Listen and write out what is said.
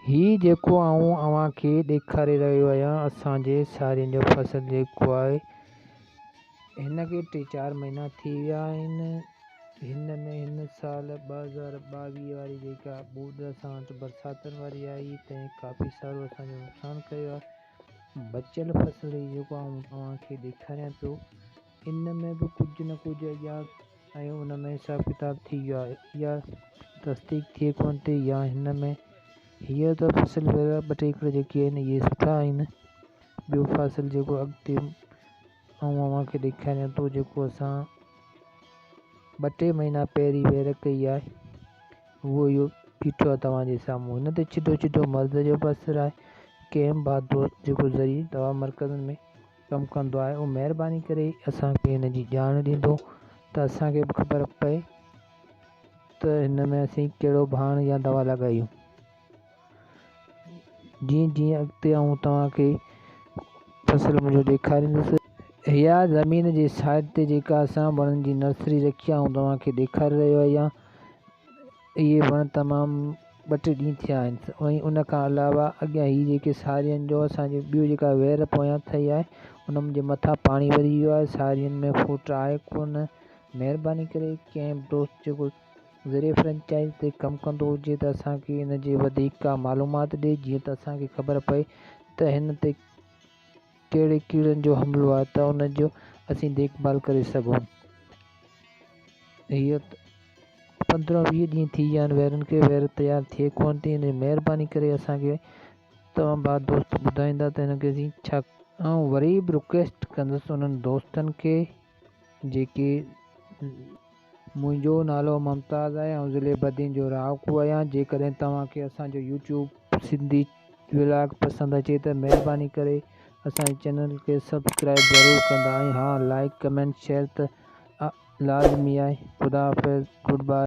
ही जेको आऊं अव्हांखे ॾेखारे रहियो आहियां असांजे सारियुनि जो फसल जेको आहे हिनखे 3-4 महीना थी विया आहिनि। हिन साल 2022 वारी जेका बूंद सां बरसातुनि वारी आई तंहिं काफ़ी सारो असांजो नुक़सानु कयो आहे। बचियल फसल जेको आऊं तव्हांखे ॾेखारियां पियो इन में बि कुझु न कुझु अॻियां ऐं उन में हिसाब किताब थी वियो आहे या तस्दीक थिए कोन थी या हिन में हीअ त फसल 2-3 एकड़ जेकी आहिनि इहे सुठा आहिनि। ॿियो फसल जेको अॻिते ऐं अव्हांखे ॾेखारियां थो जेको असां 2-3 महीना पहिरीं वेर कई आहे उहो इहो बीठो आहे तव्हांजे साम्हूं। हिन ते चिटो मर्द जो बसर आहे। कैम बहादुर जेको ज़रिए दवा मर्कज़नि में कमु कंदो आहे उहो महिरबानी करे असांखे हिन जी ॼाण ॾींदो त असांखे बि ख़बर पए त हिन में असीं कहिड़ो भाण या दवा लॻायूं। जीअं जीअं अॻिते आऊं तव्हांखे फसल मुंहिंजो ॾेखारींदुसि। इहा ज़मीन जे साइड ते जेका असां वणनि जी नर्सरी रखी आहे ऐं तव्हांखे ॾेखारे रहियो आहियां इहे वण तमामु 2-3 ॾींहं थिया आहिनि। ऐं उन खां अलावा अॻियां हीअ जेके सारियुनि जो असांजो ॿियो जेका वेर पोयां ठही आहे उन जे मथां पाणी वरी वियो आहे। सारियुनि में फुट आहे कोन। महिरबानी करे कंहिं दोस्त जेको ज़रिए फ्रेंचाइज़ ते कमु कंदो हुजे त असांखे हिन जे वधीक का मालूमात ॾिए जीअं त असांखे ख़बर पए त हिन ते कहिड़े कीड़नि जो हमिलो आहे त उन जो असीं देखभाल करे सघूं। हीअ 15-20 ॾींहं थी विया आहिनि वेरनि खे, वेर तयारु थिए कोन थी। हिन महिरबानी करे असांखे तव्हां ॿार दोस्त ॿुधाईंदा त हिनखे असीं छा। ऐं वरी बि रिक्वेस्ट कंदुसि उन्हनि दोस्तनि खे जेके मुंहिंजो नालो मुमताज़ आहे ऐं ज़िले बदिन जो रहाकू आहियां। जेकॾहिं तव्हांखे असांजो यूट्यूब सिंधी व्लॉग पसंदि अचे त महिरबानी करे असांजे चैनल खे सब्सक्राइब ज़रूरु कंदा ऐं हा लाइक कमेंट शेयर त लाज़मी आहे। ख़ुदा हाफ़िज़, गुड बाय।